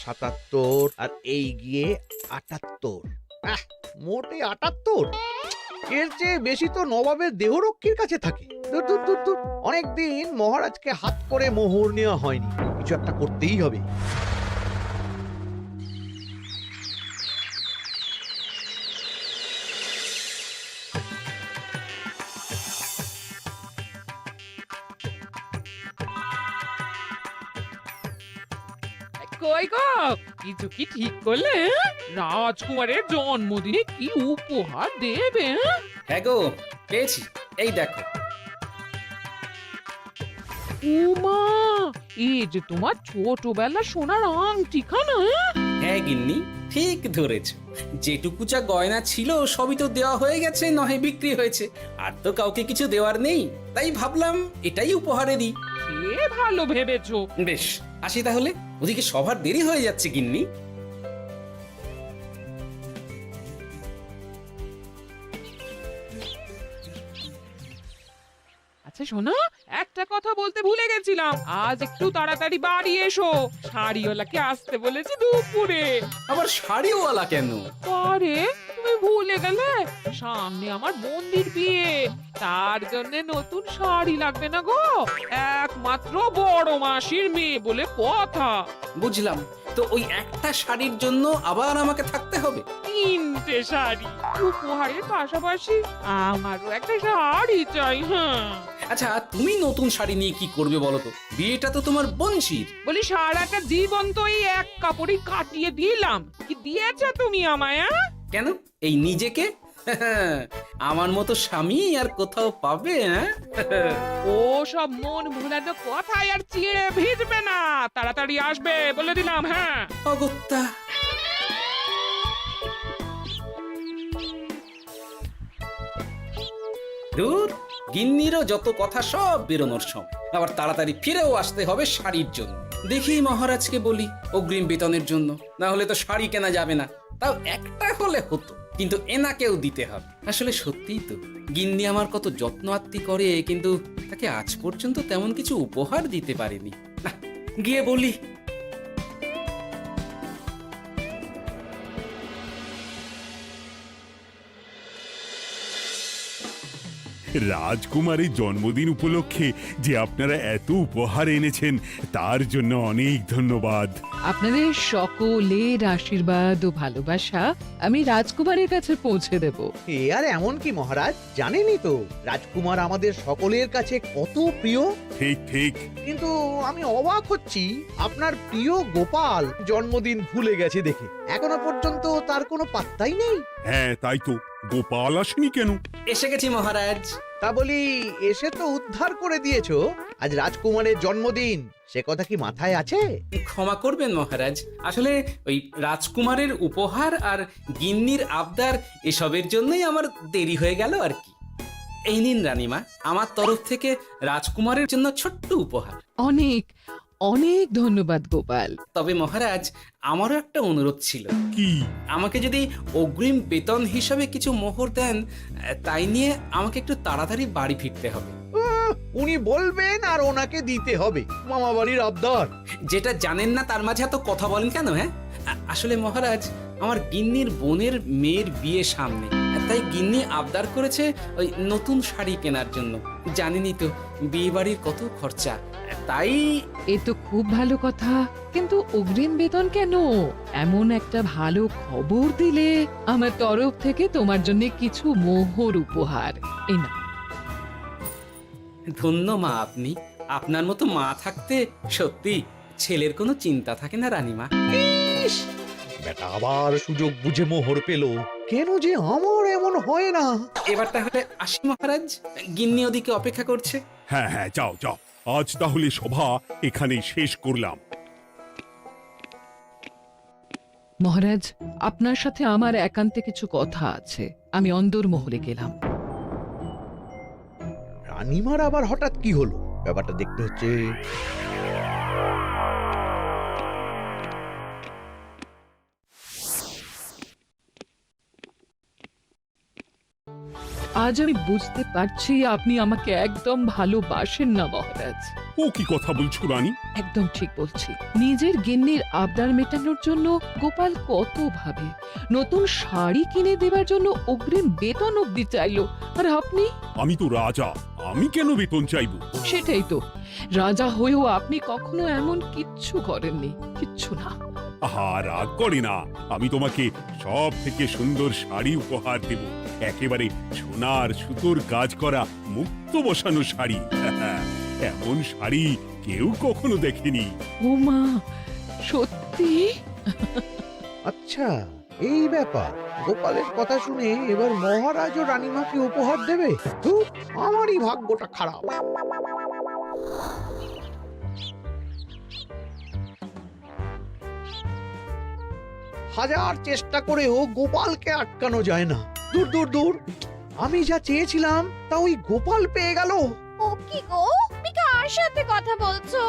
৭৭ আর এই গিয়ে ৭৮। মোটে ৭৮। এর চেয়ে বেশি তো নবাবের দেহরক্ষীর কাছে থাকে। দূর দূর দূর দূর। অনেকদিন মহারাজকে হাত করে মোহর নেওয়া হয়নি, কিছু একটা করতেই হবে। কই গো, কিছু কি ঠিক করলে? রাজকুমারের জন্মদিনে কি উপহার দেবে? হ্যাঁ গো, পেয়েছি। এই দেখো। উমা, এই যে তোমার ছোটবেলা সোনার আংটিখানা। হ্যাঁ গিন্নি, ঠিক ধরেছ। যেটুকু যা গয়না ছিল সবই তো দেওয়া হয়ে গেছে, নহে বিক্রি হয়েছে। আর তো কাউকে কিছু দেওয়ার নেই, তাই ভাবলাম এটাই উপহারে দিই। সে ভালো ভেবেছো। বেশ, আসি তাহলে। ওদিকে সবার দেরি হয়ে যাচ্ছে গিন্নি। আচ্ছা শোনো, একটা কথা বলতে ভুলে গেছিলাম। আজ একটু তাড়াতাড়ি বাড়ি এসো, শাড়িওয়ালাকে আসতে বলেছি দুপুরে। আবার শাড়িওয়ালা কেন? আরে তুমি ভুলে গেলে, সামনে আমার মন্দির বিয়ে, তার জন্য নতুন শাড়ি লাগবে না গো। একমাত্র বড় মাসির মেয়ে বলে কথা। বুঝলাম। তো ওই একটা শাড়ির জন্য আবার আমাকে থাকতে হবে? 3টে শাড়ি উপহারের পাশাপাশি আমারও একটা শাড়ি চাই। হ্যাঁ আচ্ছা, তুমি নতুন শাড়ি নিয়ে কি করবে বলো তো? বিয়েটা তো তোমার বংশীর। বলি, সারাটা জীবন তো এই এক কাপড়ই কাটিয়ে দিলাম, কি দিয়েছো তুমি আমায়? কেন, এই নিজেকে? আমার মতো স্বামী আর কোথাও পাবে? ও সব মন ভোলানো কথায় আর চিড়ে ভিজবে না, তাড়াতাড়ি আসবে বলে দিলাম। হ্যাঁ অগত্যা। দূর, গিন্নিরও যত কথা সব বেরোনোর সময়। আবার তাড়াতাড়ি ফিরেও আসতে হবে শাড়ির জন্য। দেখি মহারাজকে বলি অগ্রিম বেতনের জন্য, না হলে তো শাড়ি কেনা যাবে না। তাও একটা হলে হতো, কিন্তু এনাকেও দিতে হবে। আসলে সত্যিই তো, গিন্নি আমার কত যত্ন আত্তি করে, কিন্তু তাকে আজ পর্যন্ত তেমন কিছু উপহার দিতে পারিনি। না, গিয়ে বলি। রাজকুমারের জন্মদিন উপলক্ষে যে আপনারা এত উপহার এনেছেন তার জন্য অনেক ধন্যবাদ। আপনাদের সকলের আশীর্বাদ ও ভালোবাসা আমি রাজকুমারের কাছে পৌঁছে দেব। এ আর এমন কি মহারাজ, জানেনই তো রাজকুমার আমাদের সকলের কাছে কত প্রিয়। ঠিক ঠিক। কিন্তু আমি অবাক হচ্ছি আপনার প্রিয় গোপাল জন্মদিন ভুলে গেছে দেখে। এখনো পর্যন্ত তার কোনো পাত্তাই নেই। হ্যাঁ তাই তো, গোপাল আসেনি কেন? এসে গেছি মহারাজ। তা বলি, এসে তো উদ্ধার করে দিয়েছো। আজ রাজকুমারের জন্মদিন, সে কথা কি মাথায় আছে? ক্ষমা করবেন মহারাজ, আসলে ওই রাজকুমারের উপহার আর গিন্নির আবদার এসবের জন্যই আমার দেরি হয়ে গেল আর কি। এই নিন রানীমা, আমার তরফ থেকে রাজকুমারের জন্য ছোট্ট উপহার। অনেক অনেক ধন্যবাদ গোপাল। তবে মহারাজ, আমারও একটা অনুরোধ ছিল। কি? আমাকে যদি অগ্রিম বেতন হিসাবে কিছু মোহর দেন, তাই নিয়ে আমাকে একটু তাড়াতাড়ি বাড়ি ফিরতে হবে। উনি বলবেন আর ওনাকে দিতে হবে, মামা বাড়ির আবদার। যেটা জানেন না তার মাঝে এত কথা বলেন কেন? হ্যাঁ, আসলে মহারাজ, আমার গিন্নির বোনের মেয়ের বিয়ে সামনে, তাই গিন্নি আবদার করেছে ওই নতুন শাড়ি কেনার জন্য। জানেনই তো বিয়ে বাড়ির কত খরচা, তাই। এ তো খুব ভালো কথা, কিন্তু অগ্রিম বেতন কেন? এমন একটা ভালো খবর দিলে আমার তরফ থেকে তোমার জন্য কিছু মোহর উপহার। এই না, ধন্য মা আপনি। আপনার মতো মা থাকতে সত্যি ছেলের কোনো চিন্তা থাকে না রানীমা। বেটা আবার সুযোগ বুঝে মোহর পেল। কেন যে আমার এমন হয় না। এবার তাহলে আসি মহারাজ, গিন্নি ওদিকে অপেক্ষা করছে। হ্যাঁ হ্যাঁ, যাও যাও, আজ তাহলে সভা এখানেই শেষ করলাম। মহারাজ, আপনার সাথে আমার একান্তে কিছু কথা আছে। আমি অন্দরমহলে গেলাম। রানীমার আবার হঠাৎ কি হলো, ব্যাপারটা দেখতে হচ্ছে। আজ আমি বুঝতে পারছি আপনি আমাকে একদম ভালোবাসেন না মহারাজ। ও কি কথা বলছো রানী? একদম ঠিক বলছি। নিজের গিন্নির আবদার মেটানোর জন্য গোপাল কত ভাবে, নতুন শাড়ি কিনে দেবার জন্য অগ্রিম বেতন অব্দি চাইলো, আর আপনি? আমি তো রাজা, আমি কেন বেতন চাইবো? সেটাই তো, রাজা হয়েও আপনি কখনো এমন কিচ্ছু করেননি, কিচ্ছু না। আহা, রাগ করে না। আমি তোমাকে সব থেকে সুন্দর শাড়ি উপহার দেব, একেবারে সোনার সুতোর কাজ করা মুক্ত বসানো শাড়ি। এমন শাড়ি কেউ কখনো দেখেনি। ও মা, সত্যি? আচ্ছা, এই ব্যাপার। গোপালের কথা শুনে এবার মহারাজ ও রানীমাকে উপহার দেবে? ধুর, আমারই ভাগ্যটা খারাপ। হাজার চেষ্টা করেও গোপালকে আটকানো যায় না। দূর দূর দূর, আমি যা চেয়েছিলাম তা ওই গোপাল পেয়ে গেল। ও কি গো, তুমি কার সাথে কথা বলছো?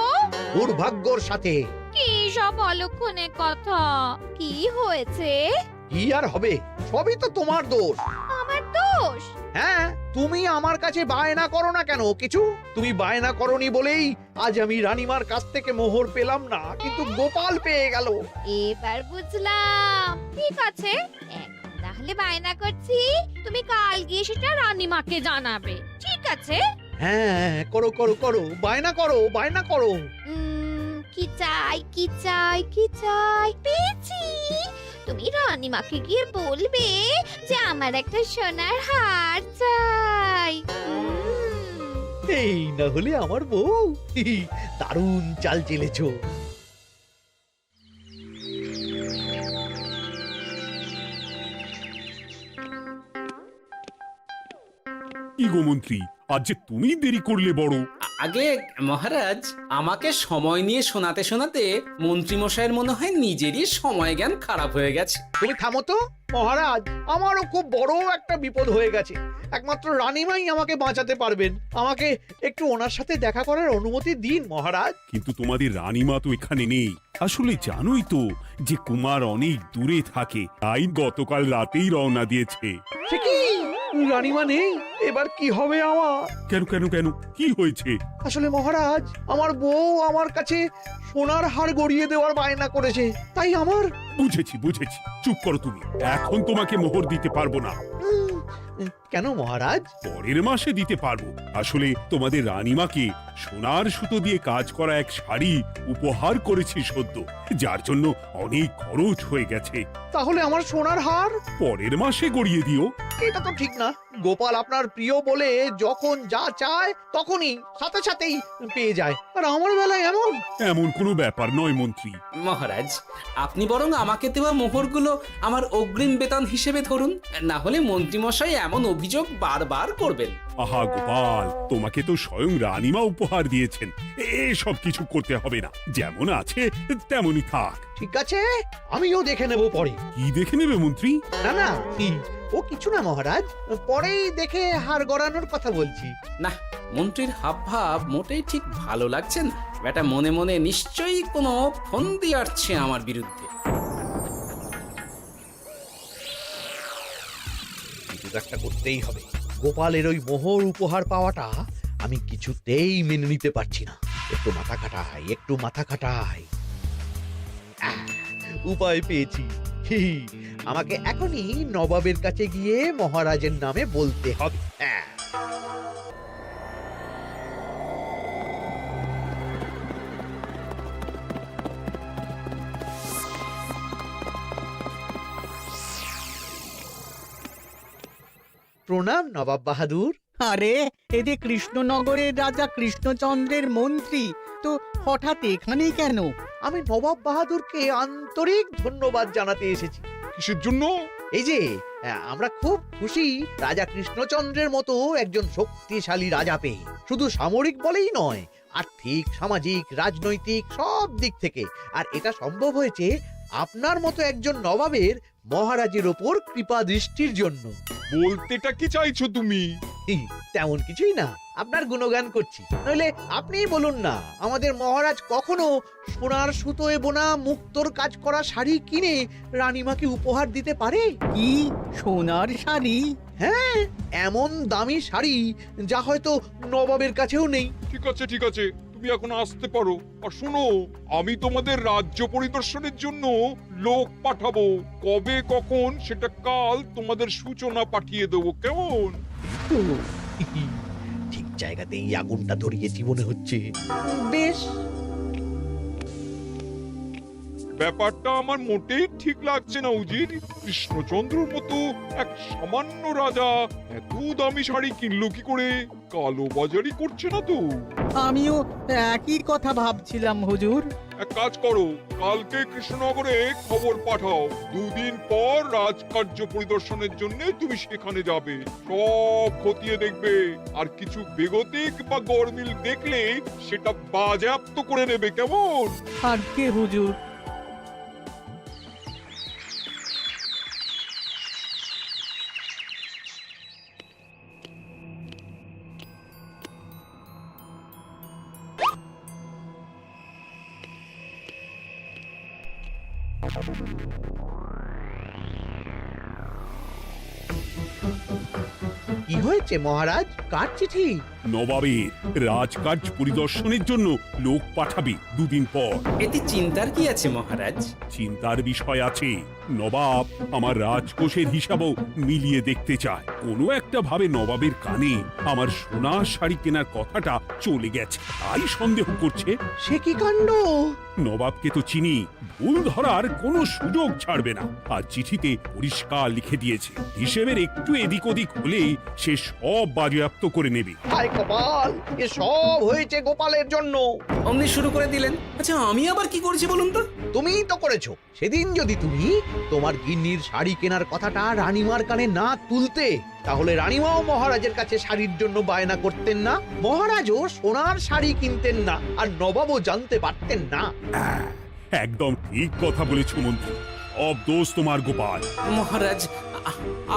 দুর্ভাগ্যর সাথে। কি সব অলক্ষণের কথা? কি হয়েছে? কি আর হবে, সবই তো তোমার দোষ। আমার দোষ? হ্যাঁ, তুমি আমার কাছে বায়না করো না কেন কিছু? তুমি বায়না করনি বলেই আজ আমি রানীমার কাছ থেকে মোহর পেলাম না, কিন্তু গোপাল পেয়ে গেল। এবার বুঝলাম। ঠিক আছে, এখন তাহলে বায়না করছি, তুমি কাল গিয়ে সেটা রানীমাকে জানাবে। ঠিক আছে? হ্যাঁ, করো করো করো, বায়না করো, বায়না করো। কি চাই, কি চাই, কি চাই? পেয়েছি। তুমি রানীমাকে গিয়ে বলবে যে আমার একটা সোনার হার চাই। এই না হলে আমার বউ। দারুণ চাল চেলেছো। কি গো মন্ত্রী, আজ যে তুমি দেরি করলে বড়। আগে মহারাজ, আমাকে সময় নিয়ে শোনাতে শোনাতে মন্ত্রীমশাইয়ের মনে হয় নিজেরই সময় জ্ঞান খারাপ হয়ে গেছে। তুমি থামো তো মহারাজ, আমারও খুব বড় একটা বিপদ হয়ে গেছে। একমাত্র রানীমাই আমাকে বাঁচাতে পারবেন। আমাকে একটু ওনার সাথে দেখা করার অনুমতি দিন মহারাজ। কিন্তু তোমাদের রানীমা তো এখানে নেই। আসলে জানোই তো যে কুমার অনেক দূরে থাকে, তাই গতকাল রাতেই রওনা দিয়েছে। সে কি, রানীমা নেই? এবার কি হবে আমার? কেন কেন কেন, কি হয়েছে? আসলে মহারাজ, আমার বউ আমার কাছে সোনার হার গড়িয়ে দেওয়ার বায়না করেছে, তাই আমার। বুঝেছি বুঝেছি, চুপ করো তুমি। এখন তোমাকে মোহর দিতে পারবো না। কেন মহারাজ? পরের মাসে দিতে পারবো। আসলে তোমাদের রানীমাকে সোনার সুতো দিয়ে কাজ করা এক শাড়ি উপহার করেছি সদ্য, যার জন্য অনেক খরচ হয়ে গেছে। তাহলে আমার সোনার হার পরের মাসে গড়িয়ে দিও। এটা তো ঠিক না। গোপাল আপনার প্রিয় বলে যখন যা চায় তখনই সাথে সাথেই পেয়ে যায়, আর আমার বেলায় এমন। এমন কোনো ব্যাপার নয় মন্ত্রী। মহারাজ, আপনি বরং আমাকে দেওয়া মোহরগুলো আমার অগ্রিম বেতন হিসেবে ধরুন, না হলে মন্ত্রীমশাই এমন অভিযোগ বারবার করবেন। আহা গোপাল, তোমাকে তো স্বয়ং রানীমা উপহার দিয়েছেন, এসব কিছু করতে হবে না। যেমন আছে তেমনই থাক। ঠিক আছে, আমিও দেখে নেব পরে। কি দেখে নেবে মন্ত্রী? না না, ও কিছু না মহারাজ, পরেই দেখে হার গড়ানোর কথা বলছি। না, মন্ত্রীর হাবভাব মোটেই ঠিক ভালো লাগছে না। বেটা মনে মনে নিশ্চয়ই কোনো ফন্দি আটছে আমার বিরুদ্ধে। কিছু একটা করতেই হবে। গোপালের ওই মোহর উপহার পাওয়াটা আমি কিছুতেই মেনে নিতে পারছি না। একটু মাথা খাটাই, একটু মাথা খাটাই। উপায় পেয়েছি। আমাকে এখনই নবাবের কাছে গিয়ে মহারাজের নামে বলতে হবে। প্রণাম নবাব বাহাদুর। আরে এতে কৃষ্ণনগরের রাজা কৃষ্ণচন্দ্রের মন্ত্রী, তো হঠাৎ এখানেই কেন? আমি নবাব বাহাদুরকে আন্তরিক ধন্যবাদ জানাতে এসেছি। কিসের জন্য? এই যে আমরা খুব খুশি রাজা কৃষ্ণচন্দ্রের মতো একজন শক্তিশালী রাজা পেয়ে। শুধু সামরিক বলেই নয়, আর্থিক, সামাজিক, রাজনৈতিক সব দিক থেকে। আর এটা সম্ভব হয়েছে আপনার মতো একজন নবাবের মহারাজের ওপর কৃপা দৃষ্টির জন্য। বলতেটা কি চাইছো তুমি? তেমন কিছুই না, আপনার গুণগান করছি। নইলে আপনিই বলুন না, আমাদের মহারাজ কখনো সোনার সুতোয় বোনা মুক্তোর কাজ করা শাড়ি কিনে রানীমাকে উপহার দিতে পারে? কি সোনার শাড়ি? হ্যাঁ, এমন দামি শাড়ি যা হয়তো নবাবের কাছেও নেই। ঠিক আছে ঠিক আছে, তুমি এখন আসতে পারো। আর শোনো, আমি তোমাদের রাজ্য পরিদর্শনের জন্য লোক পাঠাবো। কবে কখন সেটা কাল তোমাদের সূচনা পাঠিয়ে দেবো, কেমন? তো ঠিক জায়গাতেই আগুনটা ধরিয়েছি মনে হচ্ছে। বেশ, ব্যাপারটা আমার মোটেই ঠিক লাগছে না উজির। কৃষ্ণচন্দ্রর মতো এক সামান্য রাজা এত দামি শাড়ি কিনলো কি করে? কালো বাজারি করছে না তো? আমিও একই কথা ভাবছিলাম হুজুর। এক কাজ করো, কালকে কৃষ্ণনগরে খবর পাঠাও। 2 দিন পর রাজকার্য পরিদর্শনের জন্য তুমি সেখানে যাবে। সব খতিয়ে দেখবে, আর কিছু বেগতিক বা গরমিল দেখলে সেটা বাজেয়াপ্ত করে নেবে, কেমন? আর কে হুজুর? কি হয়েছে মহারাজ? কার চিঠি? নবাবের রাজকার্য পরিদর্শনের জন্য লোক পাঠাবে 2 দিন পর। এতে চিন্তার কি আছে মহারাজ? চিন্তার বিষয় আছে। নবাব আমার রাজকোষের হিসাবও মিলিয়ে দেখতে চায়। কোনো একটা ভাবে নবাবের কানে আমার সোনার শাড়ি কেনার কথাটা চলে গেছে, তাই সন্দেহ করছে। সে কি কাণ্ড! নবাবকে তো চিনি, ভুল ধরার কোনো সুযোগ ছাড়বে না। আর চিঠিতে পরিষ্কার লিখে দিয়েছে, হিসেবের একটু এদিক ওদিক হলেই সে সব বাজেয়াপ্ত করে নেবে। হায় কপাল, এ সব হয়েছে গোপালের জন্য। অমনি শুরু করে দিলেন। আচ্ছা, আমি আবার কি করেছি বলুন তো? তুমিই তো করেছো। সেদিন যদি তুমি তোমার গিন্নির শাড়ি কেনার কথাটা রানীমার কানে না তুলতে, তাহলে রানীমাও মহারাজের কাছে শাড়ির জন্য বায়না করতেন না, মহারাজও সোনার শাড়ি কিনতেন না, আর নবাবও জানতে পারতেন না। একদম ঠিক কথা বলেছ মন্ত্রী, সব দোষ তোমার গোপাল। মহারাজ,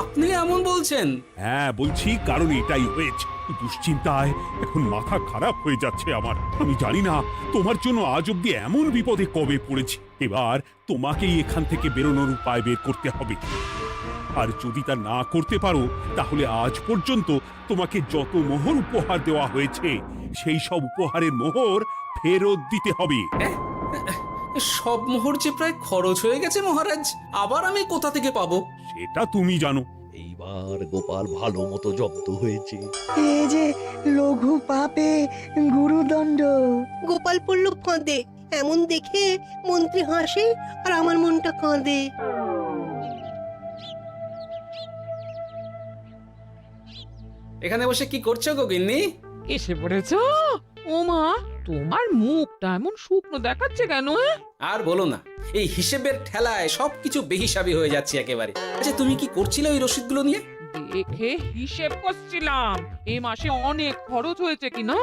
আপনি এমন বলছেন? হ্যাঁ বলছি, কারণ এটাই হয়েছে। দুশ্চিন্তায় এখন মাথা খারাপ হয়ে যাচ্ছে আমার। আমি জানি না তোমার জন্য আজ অব্দি এমন বিপদে কবে পড়েছি। এবার তোমাকেই এখান থেকে বেরোনোর উপায় বের করতে হবে। আর যদি তা না করতে পারো, তাহলে আজ পর্যন্ত তোমাকে যত মোহর উপহার দেওয়া হয়েছে সেই সব উপহারের মোহর ফেরত দিতে হবে। সব মোহর যে প্রায় খরচ হয়ে গেছে মহারাজ, আবার আমি কোথা থেকে পাবো? সেটা তুমি জানো। এইবার গোপাল ভালো মতো জব্দ হয়েছে। এ যে লঘু পাপে গুরুদণ্ড। গোপাল পড়ল কাঁদে। এমন দেখে মন্ত্রী হাসে আর আমার মনটা কাঁদে। এখানে বসে কি করছো গো গিন্নি? এসে পড়েছ? ও মা, তোমার মুখটা এমন শুকনো দেখাচ্ছে কেন? আর বলো না, এই হিসেবের ঠেলায় সবকিছু বেহিসাবি হয়ে যাচ্ছে একেবারে। আচ্ছা, তুমি কি করছিলে ওই রসিদগুলো নিয়ে? দেখে হিসেব করছিলাম এই মাসে অনেক খরচ হয়েছে কিনা,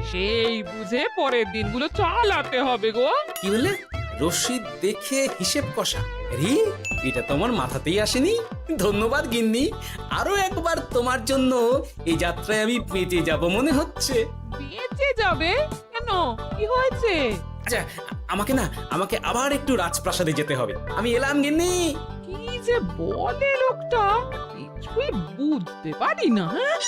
সেই বুঝে পরের দিনগুলো চালাতে হবে গো। কি বললে? রসিদ দেখে হিসেব কষা? রি, এটা তোমার মাথাতেই আসেনি। ধন্যবাদ গিন্নি, আরো একবার তোমার জন্য এই যাত্রায় আমি বেঁচে যাব মনে হচ্ছে। বেঁচে যাবে কেন? কি হয়েছে? আচ্ছা, আমাকে আবার একটু রাজপ্রাসাদে যেতে হবে। আমি এলাম গিন্নি। কি যে বলে লোকটা, কিছুই বুঝতে পারি না। হ্যাঁ,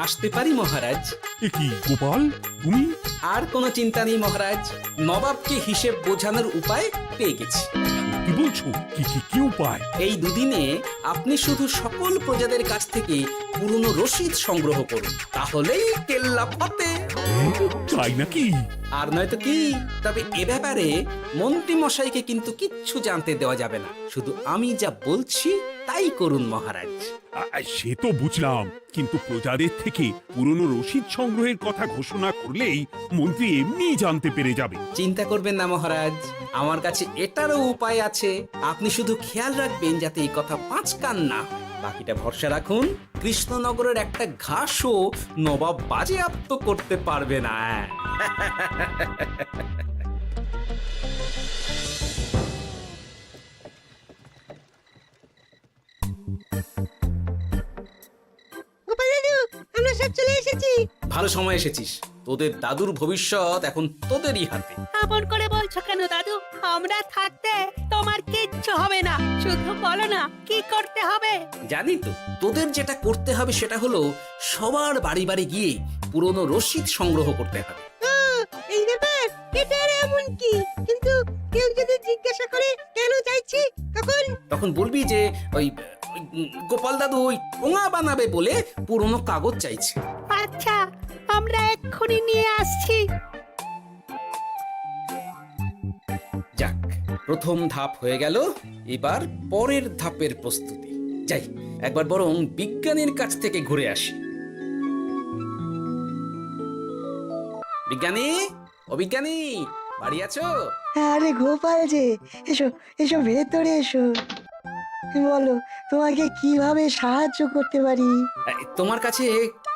আসতে পারি মহারাজ? এ কি গোপাল, তুমি? আর কোনো চিন্তা নেই মহারাজ, নবাবকে হিসেব বোঝানোর উপায় পেয়ে গেছি। কি বলছো? কি কি কি উপায়? এই দুদিনে আপনি শুধু সকল প্রজাদের কাছ থেকে পুরনো রসিদ সংগ্রহ করুন, তাহলেই কেল্লা ফতে। তাই নাকি? আর নয়তো কি? তবে এ ব্যাপারে মন্ত্রী মশাইকে কিন্তু কিচ্ছু জানতে দেওয়া যাবে না। শুধু আমি যা বলছি তাই করুন মহারাজ। সে তো বুঝলাম, কিন্তু প্রজাদের থেকে পুরনো রসিদ সংগ্রহের কথা ঘোষণা করলেই মন্ত্রী এমনিই জানতে পেরে যাবে। চিন্তা করবেন না মহারাজ, আমার কাছে এটারও উপায় আছে। আপনি শুধু খেয়াল রাখবেন যাতে এই কথা 5 কান না। বাকিটা ভরসা রাখুন, কৃষ্ণনগরের একটা ঘাসও নবাব বাজেয়াপ্ত করতে পারবে না। গোপাল দাদু, আমরা সব চলে এসেছি। ভালো সময় এসেছিস। তোদের দাদুর ভবিষ্যৎ এখন তোদেরই হাতে। এমন করে বলছো কেন দাদু? আমরা থাকতে তোমার কিচ্ছু হবে না, শুধু বলো না কি করতে হবে। জানি তো, তোদের যেটা করতে হবে সেটা হলো সবার বাড়ি বাড়ি গিয়ে পুরনো রসিদ সংগ্রহ করতে হবে। এই ব্যাপার, এটা আর এমন কি? কিন্তু কেউ যদি জিজ্ঞাসা করে কেন চাইছি, তখন বলবি যে ওই গোপাল দাদু ওই ঠোঙা বানাবে বলে পুরনো কাগজ চাইছে। আচ্ছা, আমরা এক্ষুনি নিয়ে আসছি। যাক, প্রথম ধাপ হয়ে গেল, এবার পরের ধাপের প্রস্তুতি। যাই, একবার বরং বিজ্ঞানীর কাছ থেকে ঘুরে আসি। বিজ্ঞানী, ও বিজ্ঞানী, বাড়ি আছো? আরে গোপাল যে, এসো এসো ভেতরে এসো। বলো, তোমাকে কিভাবে সাহায্য করতে পারি? তোমার কাছে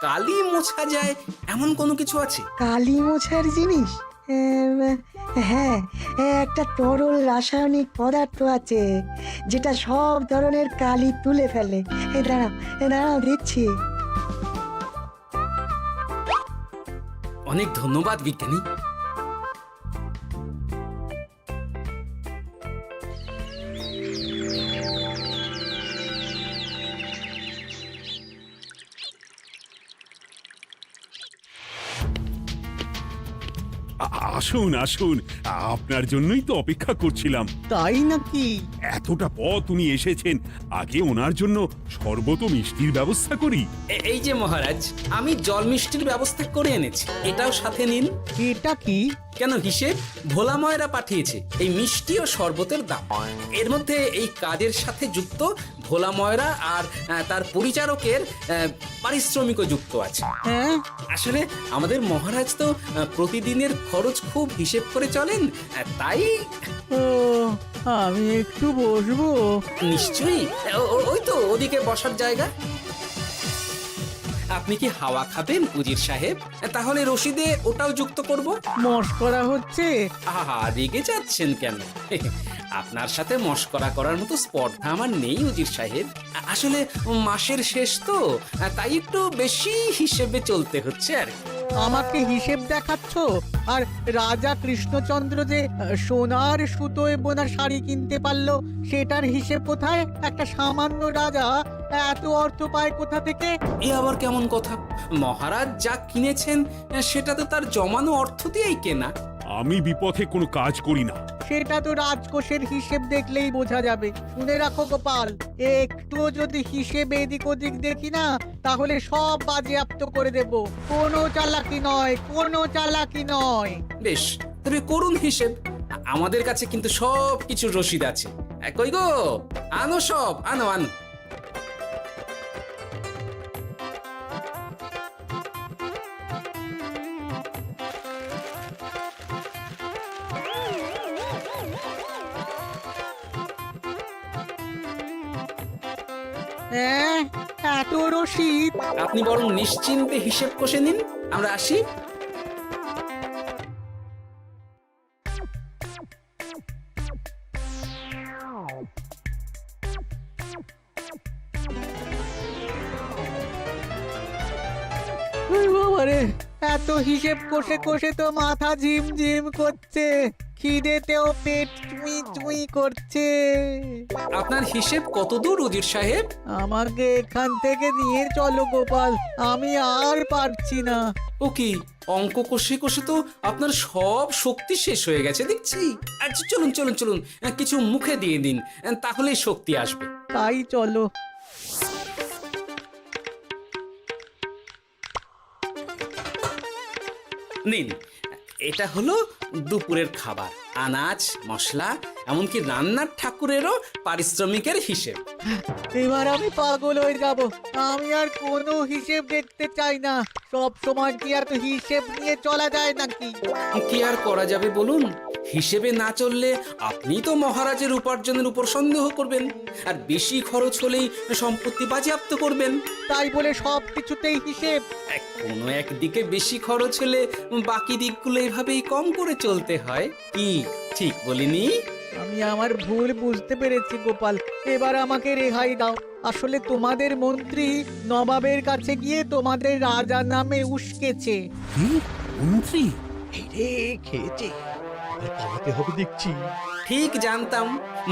কালি মোছা যায় এমন কোনো কিছু আছে? কালি মোছার জিনিস? হ্যাঁ, একটা তরল রাসায়নিক পদার্থ আছে যেটা সব ধরনের কালি তুলে ফেলে। দাঁড়াও দিচ্ছি। অনেক ধন্যবাদ বিজ্ঞানী। আসুন আসুন, আপনার জন্যই তো অপেক্ষা করছিলাম। তাই নাকি? এতটা পথ উনি এসেছেন, আগে ওনার জন্য শরবত ও মিষ্টির ব্যবস্থা করি। এই যে মহারাজ, আমি জল মিষ্টির ব্যবস্থা করে এনেছি, এটাও সাথে নিন। এটা কি? কেন, হিসেব ভোলা ময়রা পাঠিয়েছে এই মিষ্টি ও শরবতের দাম। এর মধ্যে এই কাজের সাথে যুক্ত ভোলা ময়রা আর তার পরিচারকের পারিশ্রমিকও যুক্ত আছে। হ্যাঁ, আসলে আমাদের মহারাজ তো প্রতিদিনের খরচ খুব হিসেব করে চলেন, তাই। ও, আমি একটু বসবো? নিশ্চয়ই, ওই তো ওদিকে বসার জায়গা। আপনি কি হাওয়া খাবেন উজির সাহেব? তাহলে রশিদে ওটাও যুক্ত করব। মশকরা হচ্ছে? আহা, রেগে যাচ্ছেন কেন? আপনার সাথে মশকরা করার মতো স্পর্ধা আমার নেই উজির সাহেব। আসলে মাসের শেষ তো, তাই একটু বেশি হিসেবে চলতে হচ্ছে আর কি। আমাকে হিসেব দেখাচ্ছ? আর রাজা কৃষ্ণচন্দ্র যে সোনার সুতোয় বোনা শাড়ি কিনতে পারলো, সেটার হিসেব কোথায়? একটা সামান্য রাজা এত অর্থ পায় কোথা থেকে? এ আবার কেমন কথা? মহারাজ যা কিনেছেন সেটা তো তার জমানো অর্থ দিয়েই কেনা। আমি বিপথে কোনো কাজ করি না। সেটা তো রাজকোষের হিসেব দেখলেই বোঝা যাবে। শুনে রাখো গোপাল, একটুও যদি হিসেব এদিক ওদিক দেখি না, তাহলে সব বাজেয়াপ্ত করে দেব। কোনো চালাকি নয়, কোনো চালাকি নয়। বেশ, তবে করুন হিসেব। আমাদের কাছে কিন্তু সব কিছু রসিদ আছে। কই গো, আনো সব, আনো আনো। হ্যাঁ, এত রসিদ? আপনি বরং নিশ্চিন্তে হিসেব কষে নিন, আমরা আসি। বাবারে, এত হিসেব কষে কষে তো মাথা ঝিমঝিম করছে, খিদেতেও পেট চুই চুই করছে। আপনার হিসেব কত দূর উজির সাহেব? আমাকে এখান থেকে নিয়ে চলো গোপাল, আমি আর পারছি না। ও কি, অঙ্ক কষে কষে তো আপনার সব শক্তি শেষ হয়ে গেছে দেখছি। আচ্ছা চলুন চলুন চলুন, কিছু মুখে দিয়ে দিন, তাহলেই শক্তি আসবে। তাই চলো। নিন, এটা হলো দুপুরের খাবার, আনাজ মশলা, এমনকি রান্নার ঠাকুরেরও পারিশ্রমিকের হিসেব। এবার আমি পাগল হয়ে যাব। আমি আর কোনো হিসেব দেখতে চাই না। সব সময় কি আর হিসেব নিয়ে চলা যায় নাকি? কি আর করা যাবে বলুন? হিসেবে না চললে আপনি তো মহারাজের উপার্জনের উপর সন্দেহ করবেন, আর বেশি খরচ হলেই সম্পত্তি বাজেয়াপ্ত করবেন। তাই বলে সব কিছুতেই হিসেব? কোনো একদিকে বেশি খরচ হলে বাকি দিকগুলো এভাবেই কম করে চলতে হয়। কি ঠিক বলিনি? আমি আমার ভুল বুঝতে পেরেছি গোপাল, এবার আমাকে রেহাই দাও। আসলে তোমাদের মন্ত্রী নবাবের কাছে গিয়ে তোমাদের রাজা নামে উস্কেছে। কি? মন্ত্রী এই রে খেয়েছে, এবার পালাতে হবে দেখছি। ঠিক জানতাম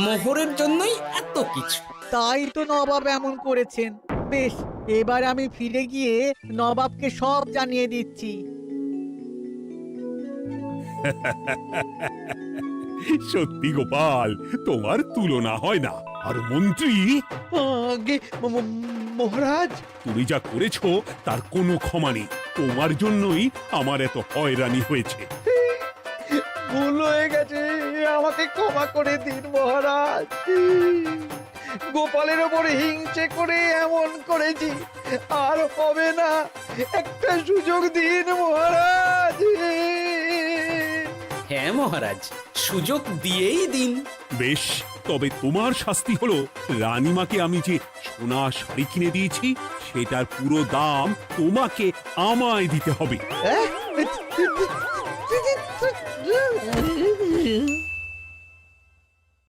মোহরের জন্যই এত কিছু। তাই তো নবাব এমন করেছেন। বেশ, এবার আমি ফিরে গিয়ে নবাবকে সব জানিয়ে দিচ্ছি। সত্যি গোপাল, তোমার তুলনা হয় না। আর মন্ত্রী, আগে মহারাজ, তুমি যা করেছো তার কোনো ক্ষমা নেই। তোমার জন্যই আমার এত হয়রানি হয়েছে। ভুল হয়ে গেছে, আমাকে ক্ষমা করে দিন মহারাজ। গোপালের ওপর হিংসে করে এমন করেছি, আর হবে না। একটা সুযোগ দিন মহারাজ। হ্যাঁ মহারাজ, সুযোগ দিয়েই দিন। বেশ, তবে তোমার শাস্তি হলো রানীমাকে আমি যে সোনা শাড়ি কিনে দিয়েছি সেটার পুরো দাম তোমাকে আমায় দিতে হবে। হ্যাঁ?